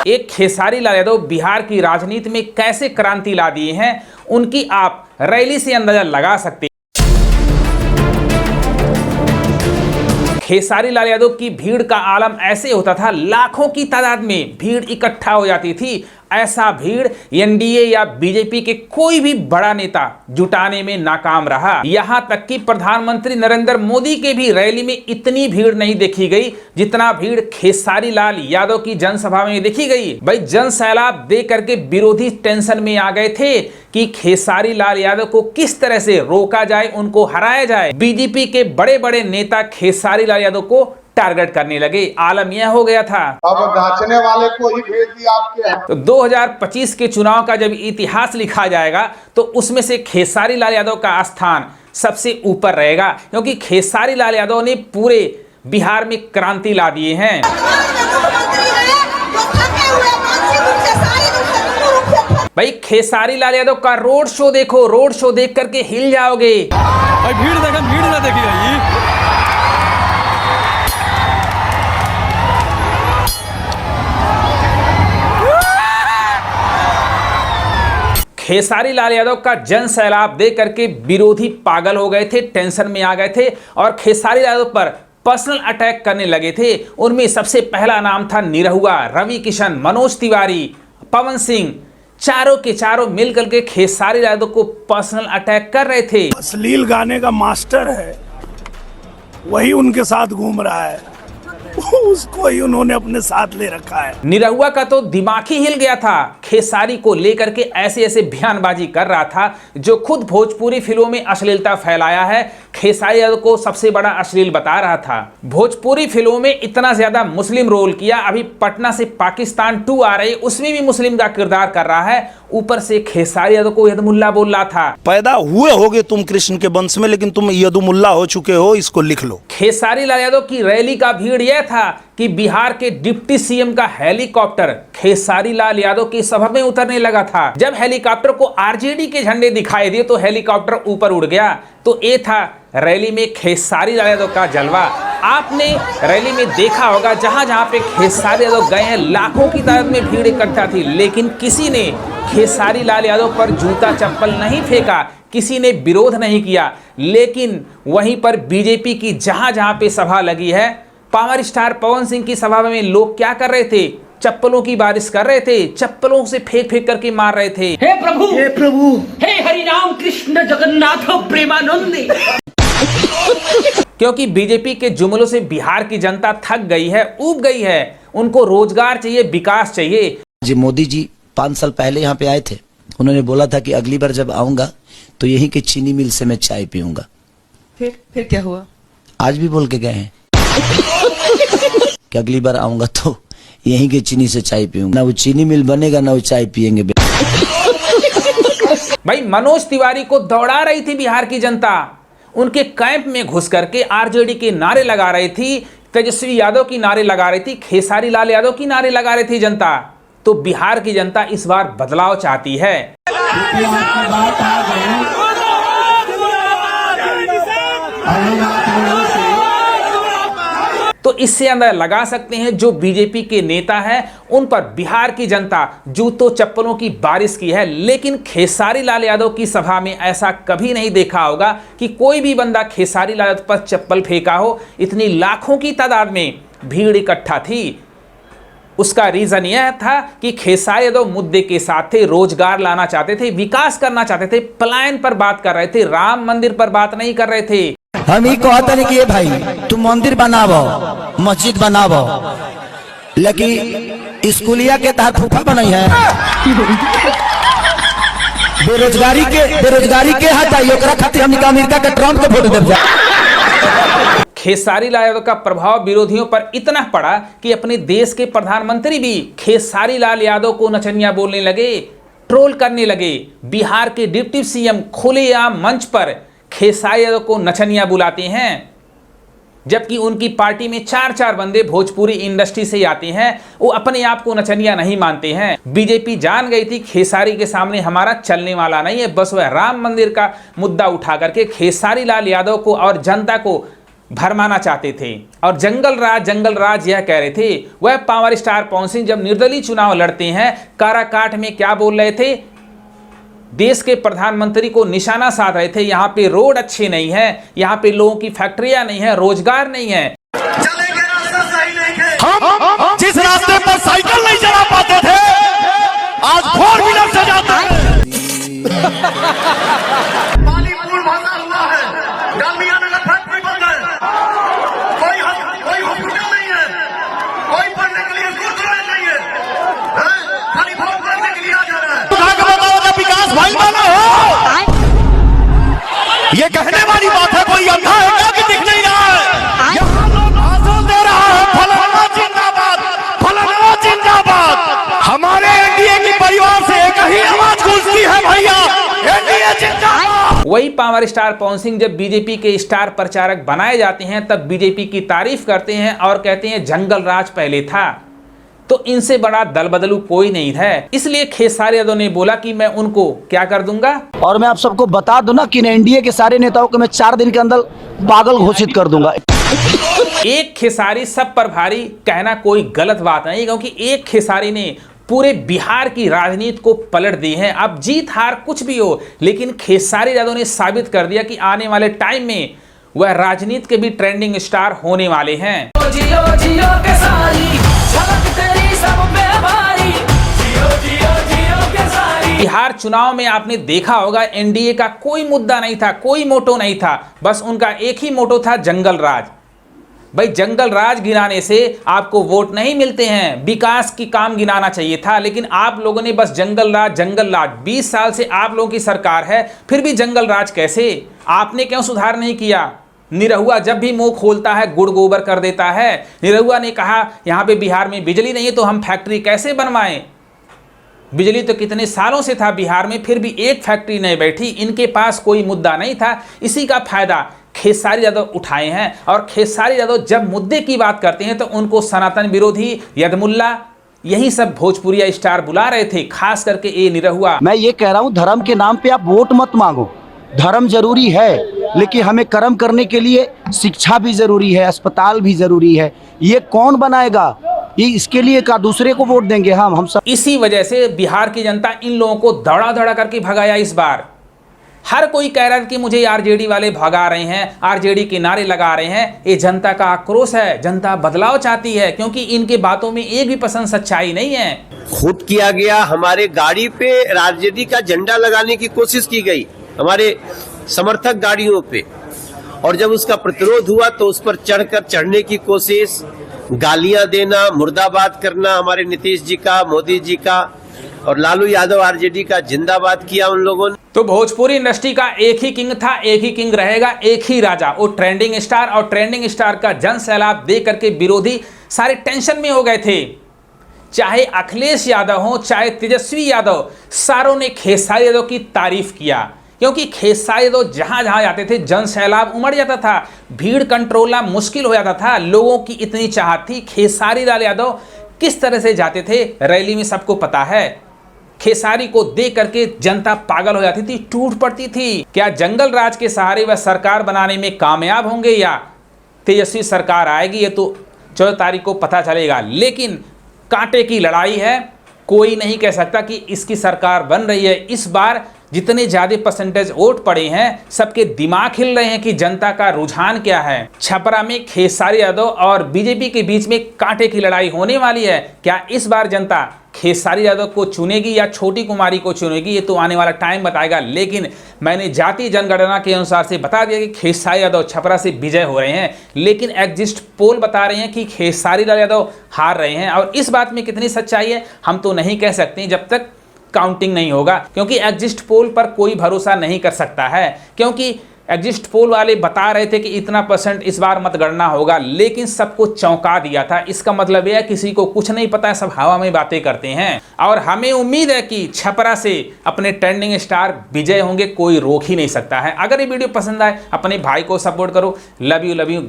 एक खेसारी लाल यादव बिहार की राजनीति में कैसे क्रांति ला दिए हैं, उनकी आप रैली से अंदाजा लगा सकते हैं। खेसारी लाल यादव की भीड़ का आलम ऐसे होता था, लाखों की तादाद में भीड़ इकट्ठा हो जाती थी। ऐसा भीड़ एनडीए या बीजेपी के कोई भी बड़ा नेता जुटाने में नाकाम रहा। यहां तक कि प्रधानमंत्री नरेंद्र मोदी के भी रैली में इतनी भीड़ नहीं देखी गई जितना भीड़ खेसारी लाल यादव की जनसभा में देखी गई। भाई जन सैलाब देख करके विरोधी टेंशन में आ गए थे कि खेसारी लाल यादव को किस तरह से रोका जाए, उनको हराया जाए। बीजेपी के बड़े बड़े नेता खेसारी लाल यादव को टारगेट करने लगे। आलम यह हो गया था, अब नाचने वाले को ही भेज दिया आपके। तो 2025 के चुनाव का जब इतिहास लिखा जाएगा तो उसमें से खेसारी लाल यादव का स्थान सबसे ऊपर रहेगा, क्योंकि खेसारी लाल यादव ने पूरे बिहार में क्रांति ला दिए हैं। भाई खेसारी लाल यादव का रोड शो देखो, रोड शो देख करके हिल जाओगे। भाई भीड़ देखा, भीड़ ना देखिए। खेसारी लाल यादव का जन सैलाब देख करके विरोधी पागल हो गए थे, टेंशन में आ गए थे और खेसारी लाल यादव पर पर्सनल अटैक करने लगे थे। उनमें सबसे पहला नाम था निरहुआ, रवि किशन, मनोज तिवारी, पवन सिंह। चारों के चारों मिलकर के खेसारी लाल यादव को पर्सनल अटैक कर रहे थे। अश्लील गाने का मास्टर है, वही उनके साथ घूम रहा है, उसको ही उन्होंने अपने साथ ले रखा है। निरहुआ का तो दिमाग ही हिल गया था, खेसारी को लेकर के ऐसे ऐसे बयानबाजी कर रहा था जो खुद भोजपुरी फिल्मों में अश्लीलता फैलाया है। खेसारी यादव को सबसे बड़ा अश्लील बता रहा था। भोजपुरी फिल्मों में इतना ज्यादा मुस्लिम रोल किया, अभी पटना से पाकिस्तान 2 आ रही, उसमें भी मुस्लिम का किरदार कर रहा है। ऊपर से खेसारी यादव को यदमुल्ला बोल रहा था। पैदा हुए होगे तुम कृष्ण के वंश में, लेकिन तुम यदुमुल्ला हो चुके हो, इसको लिख लो। खेसारी लाल यादव की रैली का भीड़ यह था कि बिहार के डिप्टी सीएम का हेलीकॉप्टर खेसारी लाल यादव की सभा में उतरने लगा था। जब हेलीकॉप्टर को आरजेडी के झंडे दिखाई दिए तो हेलीकॉप्टर ऊपर उड़ गया। तो ये था रैली में खेसारी लाल यादव का जलवा। आपने रैली में देखा होगा, जहां जहां पे खेसारी यादव गए हैं लाखों की तादाद में भीड़ इकट्ठा थी, लेकिन किसी ने खेसारी लाल यादव पर जूता चप्पल नहीं फेंका, किसी ने विरोध नहीं किया। लेकिन वहीं पर बीजेपी की जहां जहां पे सभा लगी है, पावर स्टार पवन सिंह की सभा में लोग क्या कर रहे थे? चप्पलों की बारिश कर रहे थे, चप्पलों से फेंक फेंक करके मार रहे थे। हे प्रभु, हे प्रभु, हे हरि राम कृष्ण जगन्नाथ प्रेमानंदी। क्योंकि बीजेपी के जुमलों से बिहार की जनता थक गई है, ऊब गई है। उनको रोजगार चाहिए, विकास चाहिए। जी मोदी जी 5 साल पहले यहाँ पे आए थे, उन्होंने बोला था कि अगली बार जब आऊंगा तो यहीं के चीनी मिल से मैं चाय पीऊंगा। फिर क्या हुआ? आज भी बोल के गए हैं कि अगली बार आऊंगा तो यहीं के चीनी से चाय पीऊंगा। ना वो चीनी मिल बनेगा, ना वो चाय पियेंगे। भाई मनोज तिवारी को दौड़ा रही थी बिहार की जनता, उनके कैंप में घुस करके आरजेडी के नारे लगा रही थी, तेजस्वी यादव की नारे लगा रही थी, खेसारी लाल यादव की नारे लगा रही थी जनता। तो बिहार की जनता इस बार बदलाव चाहती है। तो इससे अंदाजा लगा सकते हैं जो बीजेपी के नेता हैं उन पर बिहार की जनता जूतों चप्पलों की बारिश की है। लेकिन खेसारी लाल यादव की सभा में ऐसा कभी नहीं देखा होगा कि कोई भी बंदा खेसारी लाल यादव पर चप्पल फेंका हो। इतनी लाखों की तादाद में भीड़ इकट्ठा थी। उसका रीजन यह था कि खेसारी यादव मुद्दे के साथ थे, रोजगार लाना चाहते थे, विकास करना चाहते थे, पलायन पर बात कर रहे थे, राम मंदिर पर बात नहीं कर रहे थे। हम ही कहते हैं कि भाई तुम मंदिर बनावो, मस्जिद बनावो, लेकिन स्कूलिया के तहत फूफा बनाई है। बेरोजगारी के हटाई, ओकरा खातिर हमनी का अमेरिका के ट्रम्प के वोट देब जा। खेसारी लाल यादव का प्रभाव विरोधियों पर इतना पड़ा कि अपने देश के प्रधानमंत्री भी खेसारी लाल यादव को नचनिया बोलने लगे, ट्रोल करने लगे। बिहार के डिप्टी सीएम खुलेआम मंच पर खेसारी यादव को नचनिया बुलाते हैं, जबकि उनकी पार्टी में 4-4 बंदे भोजपुरी इंडस्ट्री से आते हैं। वो अपने आप को नचनिया नहीं मानते हैं। बीजेपी जान गई थी खेसारी के सामने हमारा चलने वाला नहीं है। बस वह राम मंदिर का मुद्दा उठा करके खेसारी लाल यादव को और जनता को भरमाना चाहते थे और जंगल राज यह कह रहे थे। वह पावर स्टार पवन सिंह जब निर्दलीय चुनाव लड़ते हैं, काराकाट में क्या बोल रहे थे, देश के प्रधानमंत्री को निशाना साध रहे थे। यहाँ पे रोड अच्छे नहीं है, यहाँ पे लोगों की फैक्ट्रियां नहीं है, रोजगार नहीं है। हम जिस रास्ते पर साइकिल नहीं चला पाते थे, आज 4 व्हीलर से जाते हैं। पानी पुल भरा हुआ है, डालमिया नगर फैक्ट्री बंद है, कोई हॉस्पिटल नहीं है, कोई पढ़ने के लिए स्कूल नहीं है, खाली वोट करने के लिए आ जा रहा है। उठा के बताओ जब विकास भाई वाला हो, ये कहने वाली बात है। कोई अंधा है क्या कि दिख नहीं रहा है? यहाँ लोग भाषण दे रहा है, फलाना जिंदाबाद, फलाना जिंदाबाद। हमारे एनडीए की परिवार से एक ही आवाज गूंजती है, भैया एनडीए जिंदाबाद। वही पावर स्टार पवन सिंह जब बीजेपी के स्टार प्रचारक बनाए जाते हैं, तब बीजेपी की तारीफ करते हैं और कहते हैं जंगल राज पहले था। तो इनसे बड़ा दल बदलू कोई नहीं है। इसलिए खेसारी यादव ने बोला कि मैं उनको क्या कर दूंगा। और मैं आप सबको बता दूं ना कि एनडीए के सारे नेताओं को मैं 4 दिन के अंदर पागल घोषित कर दूंगा। एक खेसारी सब पर भारी कहना कोई गलत बात नहीं, क्योंकि एक खेसारी ने पूरे बिहार की राजनीति को पलट दी है। अब जीत हार कुछ भी हो, लेकिन खेसारी यादव ने साबित कर दिया कि आने वाले टाइम में वह राजनीति के भी ट्रेंडिंग स्टार होने वाले हैं। बिहार चुनाव में आपने देखा होगा, एनडीए का कोई मुद्दा नहीं था, कोई मोटो नहीं था, बस उनका एक ही मोटो था, जंगल राज। भाई जंगल राज गिनाने से आपको वोट नहीं मिलते हैं, विकास की काम गिनाना चाहिए था। लेकिन आप लोगों ने बस जंगल राज 20 साल से आप लोगों की सरकार है, फिर भी जंगल राज कैसे? आपने क्यों सुधार नहीं किया? निरहुआ जब भी मुंह खोलता है गुड़ गोबर कर देता है। निरहुआ ने कहा यहाँ पे बिहार में बिजली नहीं है तो हम फैक्ट्री कैसे बनवाएं? बिजली तो कितने सालों से था बिहार में, फिर भी एक फैक्ट्री नहीं बैठी। इनके पास कोई मुद्दा नहीं था। इसी का फायदा खेसारी यादव उठाए हैं। और खेसारी यादव जब मुद्दे की बात करते हैं तो उनको सनातन विरोधी, यदमुल्ला, यही सब भोजपुरिया स्टार बुला रहे थे, खास करके ए निरहुआ। मैं ये कह रहा हूँ, धर्म के नाम पे आप वोट मत मांगो। धर्म जरूरी है, लेकिन हमें कर्म करने के लिए शिक्षा भी जरूरी है, अस्पताल भी जरूरी है। ये कौन बनाएगा? ये इसके लिए का दूसरे को वोट देंगे हम सब। इसी वजह से बिहार की जनता इन लोगों को दौड़ा दौड़ा करके भगाया। इस बार हर कोई कह रहा है कि मुझे आरजेडी वाले भगा रहे हैं, आरजेडी के नारे लगा रहे हैं। ये जनता का आक्रोश है, जनता बदलाव चाहती है, क्योंकि इनके बातों में एक भी परसेंट सच्चाई नहीं है। खुद किया गया, हमारे गाड़ी पे आरजेडी का झंडा लगाने की कोशिश की गई, हमारे समर्थक गाड़ियों पे, और जब उसका प्रतिरोध हुआ तो उस पर चढ़ने की कोशिश, गालियां देना, मुर्दाबाद करना हमारे नीतीश जी का, मोदी जी का, और लालू यादव आरजेडी का जिंदाबाद किया उन लोगों ने। तो भोजपुरी इंडस्ट्री का एक ही किंग था, एक ही किंग रहेगा, एक ही राजा, वो ट्रेंडिंग स्टार। और ट्रेंडिंग स्टार का जन सैलाब देख करके विरोधी सारे टेंशन में हो गए थे। चाहे अखिलेश यादव हो, चाहे तेजस्वी यादव, सारों ने खेसारी यादव की तारीफ किया, क्योंकि खेसारी यादव जहां जहां जाते थे जन सैलाब उमड़ जाता था, भीड़ कंट्रोल मुश्किल हो जाता था। लोगों की इतनी चाहत थी। खेसारी लाल यादव किस तरह से जाते थे रैली में सबको पता है। खेसारी को देख करके जनता पागल हो जाती थी, टूट पड़ती थी। क्या जंगल राज के सहारे वह सरकार बनाने में कामयाब होंगे या तेजस्वी सरकार आएगी, ये तो 14 तारीख को पता चलेगा। लेकिन कांटे की लड़ाई है, कोई नहीं कह सकता कि इसकी सरकार बन रही है। इस बार जितने ज्यादा परसेंटेज वोट पड़े हैं, सबके दिमाग हिल रहे हैं कि जनता का रुझान क्या है। छपरा में खेसारी यादव और बीजेपी के बीच में कांटे की लड़ाई होने वाली है। क्या इस बार जनता खेसारी यादव को चुनेगी या छोटी कुमारी को चुनेगी, ये तो आने वाला टाइम बताएगा। लेकिन मैंने जाति जनगणना के अनुसार से बता दिया कि खेसारी यादव छपरा से विजय हो रहे हैं, लेकिन एग्जिट पोल बता रहे हैं कि खेसारी लाल यादव हार रहे हैं। और इस बात में कितनी सच्चाई है हम तो नहीं कह सकते जब तक काउंटिंग नहीं होगा, क्योंकि एग्जिट पोल पर कोई भरोसा नहीं कर सकता है। क्योंकि एग्जिट पोल वाले बता रहे थे कि इतना परसेंट इस बार मतगणना होगा, लेकिन सबको चौंका दिया था। इसका मतलब यह है किसी को कुछ नहीं पता है, सब हवा में बातें करते हैं। और हमें उम्मीद है कि छपरा से अपने ट्रेंडिंग स्टार विजय होंगे, कोई रोक ही नहीं सकता है। अगर ये वीडियो पसंद आए अपने भाई को सपोर्ट करो। Love you.